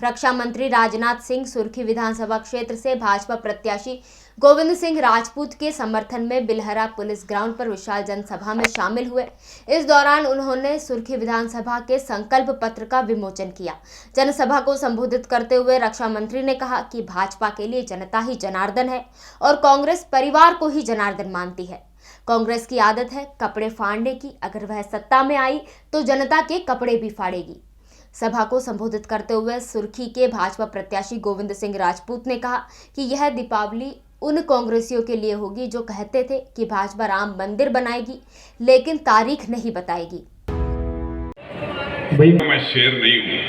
रक्षा मंत्री राजनाथ सिंह सुर्खी विधानसभा क्षेत्र से भाजपा प्रत्याशी गोविंद सिंह राजपूत के समर्थन में बिलहरा पुलिस ग्राउंड पर विशाल जनसभा में शामिल हुए। इस दौरान उन्होंने सुर्खी विधानसभा के संकल्प पत्र का विमोचन किया। जनसभा को संबोधित करते हुए रक्षा मंत्री ने कहा कि भाजपा के लिए जनता ही जनार्दन है और कांग्रेस परिवार को ही जनार्दन मानती है। कांग्रेस की आदत है कपड़े फाड़ने की, अगर वह सत्ता में आई तो जनता के कपड़े भी फाड़ेगी। सभा को संबोधित करते हुए सुर्खी के भाजपा प्रत्याशी गोविंद सिंह राजपूत ने कहा कि यह दीपावली उन कांग्रेसियों के लिए होगी जो कहते थे कि भाजपा राम मंदिर बनाएगी लेकिन तारीख नहीं बताएगी। भाई मैं शेर नहीं हूं,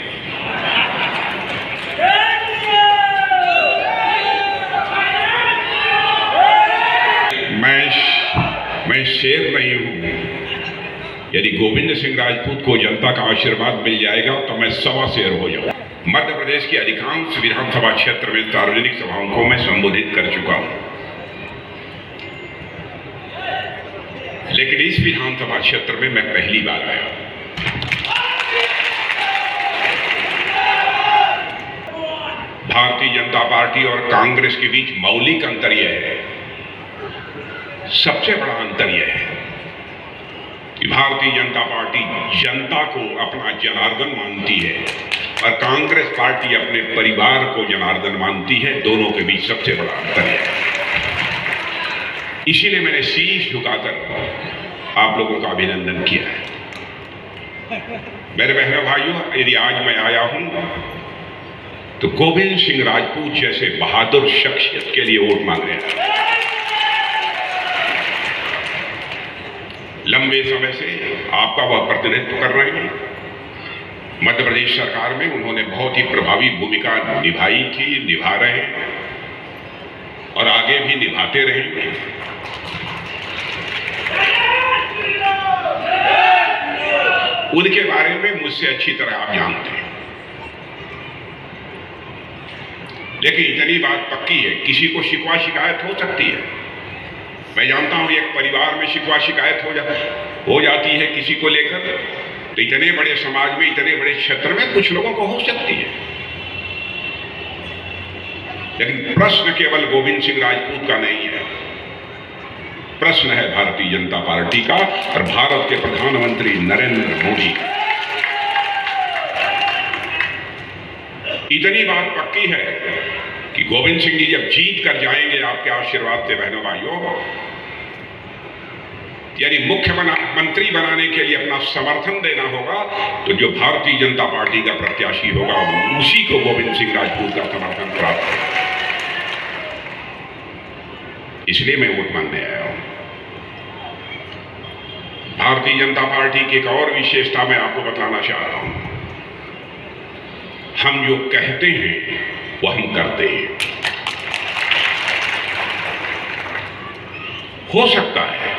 मैं शेर नहीं हूं। यदि गोविंद सिंह राजपूत को जनता का आशीर्वाद मिल जाएगा तो मैं 1.25 शेर हो जाऊंगा। मध्य प्रदेश की अधिकांश विधानसभा क्षेत्र में सार्वजनिक सभाओं को मैं संबोधित कर चुका हूं, लेकिन इस विधानसभा क्षेत्र में मैं पहली बार आया। भारतीय जनता पार्टी और कांग्रेस के बीच मौलिक अंतर यह है, सबसे बड़ा अंतर यह है कि भारतीय जनता पार्टी जनता को अपना जनार्दन मानती है और कांग्रेस पार्टी अपने परिवार को जनार्दन मानती है। दोनों के बीच सबसे बड़ा अंतर है। इसीलिए मैंने शीश झुकाकर आप लोगों का अभिनंदन किया है। मेरे बहनों भाइयों, यदि आज मैं आया हूं तो गोविंद सिंह राजपूत जैसे बहादुर शख्सियत के लिए वोट मांग रहे हैं। लंबे समय से आपका वह प्रतिनिधित्व कर रहे हैं। मध्य प्रदेश सरकार में उन्होंने बहुत ही प्रभावी भूमिका निभाई थी, निभा रहे हैं और आगे भी निभाते रहेंगे। उनके बारे में मुझसे अच्छी तरह आप जानते हैं, लेकिन इतनी बात पक्की है, किसी को शिकवा शिकायत हो सकती है। मैं जानता हूं एक परिवार में शिकवा शिकायत हो जाती है किसी को लेकर, तो इतने बड़े समाज में, इतने बड़े क्षेत्र में कुछ लोगों को हो सकती है। लेकिन प्रश्न केवल गोविंद सिंह राजपूत का नहीं है, प्रश्न है भारतीय जनता पार्टी का और भारत के प्रधानमंत्री नरेंद्र मोदी। इतनी बात पक्की है कि गोविंद सिंह जी जब जीत कर जाएंगे आपके आशीर्वाद से बहनों भाइयों, यानी मुख्यमंत्री बनाने के लिए अपना समर्थन देना होगा तो जो भारतीय जनता पार्टी का प्रत्याशी होगा उसी को गोविंद सिंह राजपूत का समर्थन प्राप्त होगा। इसलिए मैं वोट मांगने आया हूं। भारतीय जनता पार्टी की एक और विशेषता मैं आपको बताना चाह रहा हूं, हम जो कहते हैं वो हम करते हैं। हो सकता है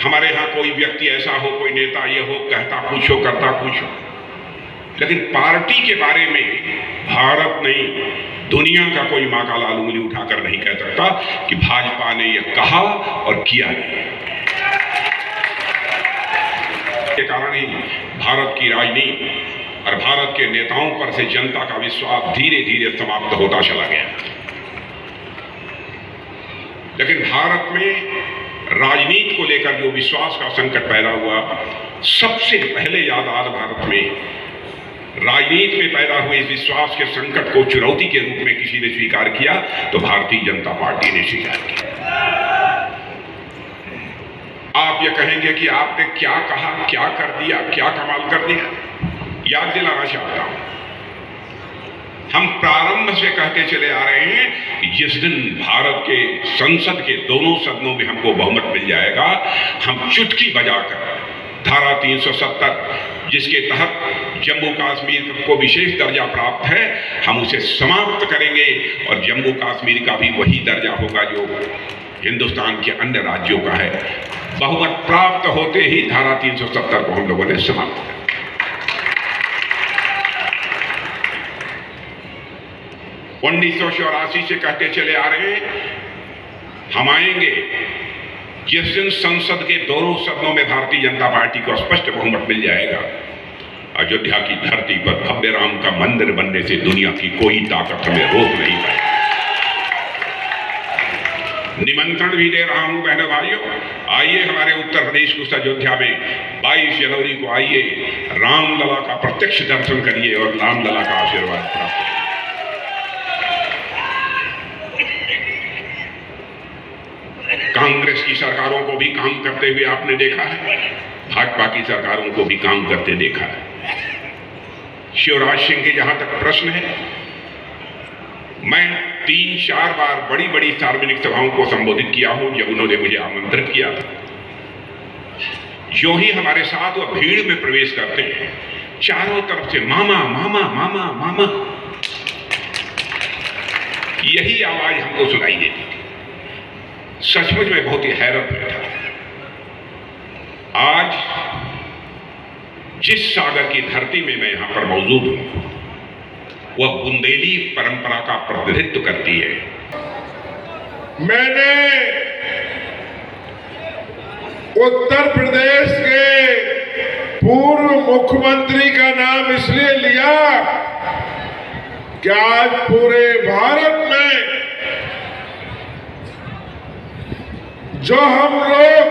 हमारे यहां कोई व्यक्ति ऐसा हो, कोई नेता ये हो, कहता कुछ हो, करता कुछ हो, लेकिन पार्टी के बारे में भारत नहीं, दुनिया का कोई मां का लाल उंगली उठाकर नहीं कह सकता कि भाजपा ने यह कहा और किया नहीं। के कारण ही भारत की राजनीति और भारत के नेताओं पर से जनता का विश्वास धीरे धीरे समाप्त होता चला गया। लेकिन भारत में राजनीति को लेकर जो विश्वास का संकट पैदा हुआ, सबसे पहले याद भारत में राजनीति में पैदा हुए इस विश्वास के संकट को चुनौती के रूप में किसी ने स्वीकार किया तो भारतीय जनता पार्टी ने स्वीकार किया। आप ये कहेंगे कि आपने क्या कहा, क्या कर दिया, क्या कमाल कर दिया। याद दिलाना चाहता हूं, हम प्रारंभ से कहते चले आ रहे हैं कि जिस दिन भारत के संसद के दोनों सदनों में हमको बहुमत मिल जाएगा, हम चुटकी बजाकर धारा 370 जिसके तहत जम्मू कश्मीर को विशेष दर्जा प्राप्त है, हम उसे समाप्त करेंगे और जम्मू कश्मीर का भी वही दर्जा होगा जो हिंदुस्तान के अन्य राज्यों का है। बहुमत प्राप्त होते ही धारा 370 को हम लोगों ने समाप्त किया। 1984 से कहते चले आ रहे हैं, हम आएंगे जिस दिन संसद के दोनों सदनों में भारतीय जनता पार्टी को स्पष्ट बहुमत मिल जाएगा, अयोध्या की धरती पर भव्य राम का मंदिर बनने से दुनिया की कोई ताकत हमें रोक नहीं पाएगी। निमंत्रण भी दे रहा हूं बहनों भाइयों, आइए हमारे उत्तर प्रदेश के उस अयोध्या में 22 जनवरी को आइए, रामलला का प्रत्यक्ष दर्शन करिए और रामलला का आशीर्वाद प्राप्त करिए। कांग्रेस की सरकारों को भी काम करते हुए आपने देखा है, भाजपा की सरकारों को भी काम करते देखा है। शिवराज सिंह के जहां तक प्रश्न है, मैं 3-4 बार बड़ी बड़ी सार्वजनिक सभाओं को संबोधित किया हूं जब उन्होंने मुझे आमंत्रित किया था। जो ही हमारे साथ वो भीड़ में प्रवेश करते हैं, चारों तरफ से मामा मामा मामा मामा, यही आवाज हमको सुनाई देती थी। सचमुच में बहुत ही हैरत में था। आज जिस सागर की धरती में मैं यहां पर मौजूद हूं, वह बुंदेली परंपरा का प्रतिनिधित्व करती है। मैंने उत्तर प्रदेश के पूर्व मुख्यमंत्री का नाम इसलिए लिया कि आज पूरे भारत में जो हम लोग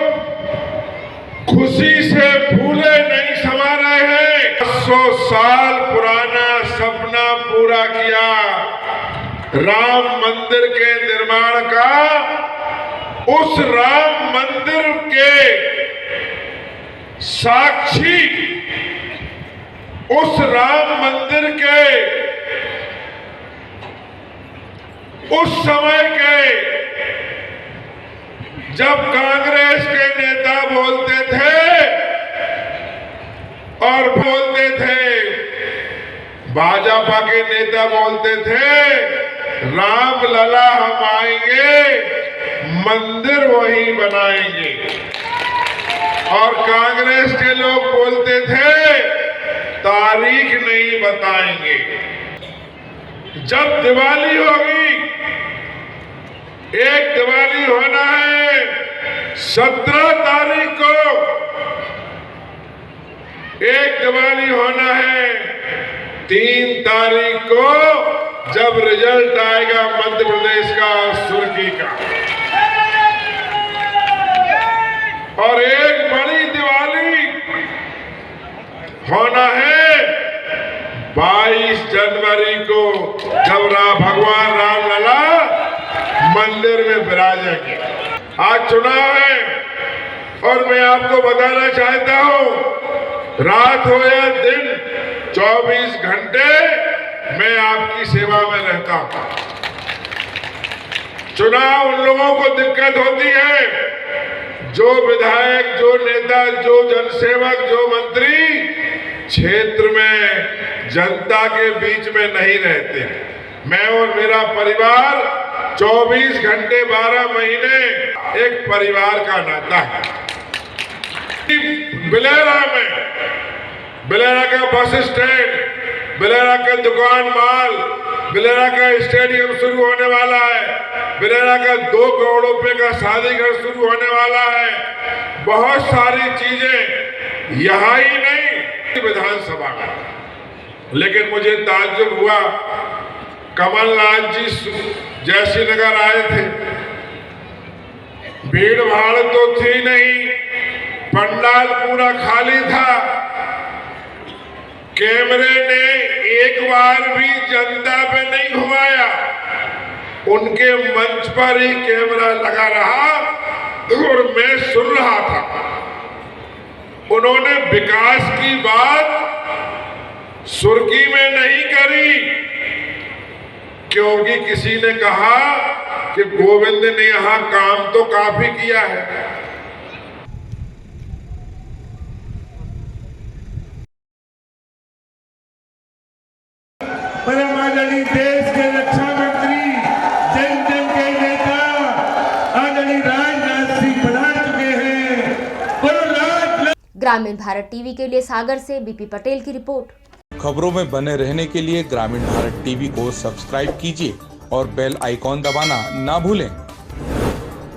खुशी से फूले नहीं समा रहे हैं, 100 साल पुराना सपना पूरा किया, राम मंदिर के निर्माण का। उस राम मंदिर के साक्षी, उस राम मंदिर के उस समय के जब कांग्रेस के नेता बोलते थे और बोलते थे, भाजपा के नेता बोलते थे, रामलला हम आएंगे, मंदिर वहीं बनाएंगे, और कांग्रेस के लोग बोलते थे तारीख नहीं बताएंगे। जब दिवाली होगी, एक दिवाली होना है 17 तारीख को, एक दिवाली होना है 3 तारीख को, जब रिजल्ट आएगा मध्य प्रदेश का सुर्खी का, और एक बड़ी दिवाली होना है 22 जनवरी को, जब भगवान रामलला मंदिर में विराजेंगे। आज चुनाव है और मैं आपको बताना चाहता हूं, रात हो या दिन, 24 घंटे मैं आपकी सेवा में रहता हूं। चुनाव उन लोगों को दिक्कत होती है जो विधायक, जो नेता, जो जनसेवक, जो मंत्री क्षेत्र में जनता के बीच में नहीं रहते। मैं और मेरा परिवार 24 घंटे 12 महीने एक परिवार का नाता है। बिलेरा में, बिलेरा का बस स्टैंड, बिलेरा का दुकान माल, बिलेरा का स्टेडियम शुरू होने वाला है, बिलेरा का 2 करोड़ रुपए का शादी घर शुरू होने वाला है। बहुत सारी चीजें यहाँ ही नहीं, विधानसभा में। लेकिन मुझे ताज्जुब हुआ, कमलनाथ जी जैसी नगर आए थे, भीड़ भाड़ तो थी नहीं, पंडाल पूरा खाली था। कैमरे ने एक बार भी जनता पे नहीं घुमाया, उनके मंच पर ही कैमरा लगा रहा और मैं सुन रहा था। उन्होंने विकास की बात सुर्खी में नहीं करी, क्योंकि किसी ने कहा कि गोविंद ने यहां काम तो काफी किया है। परम आदरणीय देश के रक्षा मंत्री, जन जन के नेता आदरणीय राजनाथ सिंह पधार चुके हैं। ग्रामीण भारत टीवी के लिए सागर से बीपी पटेल की रिपोर्ट। खबरों में बने रहने के लिए ग्रामीण भारत टीवी को सब्सक्राइब कीजिए और बेल आइकॉन दबाना ना भूलें।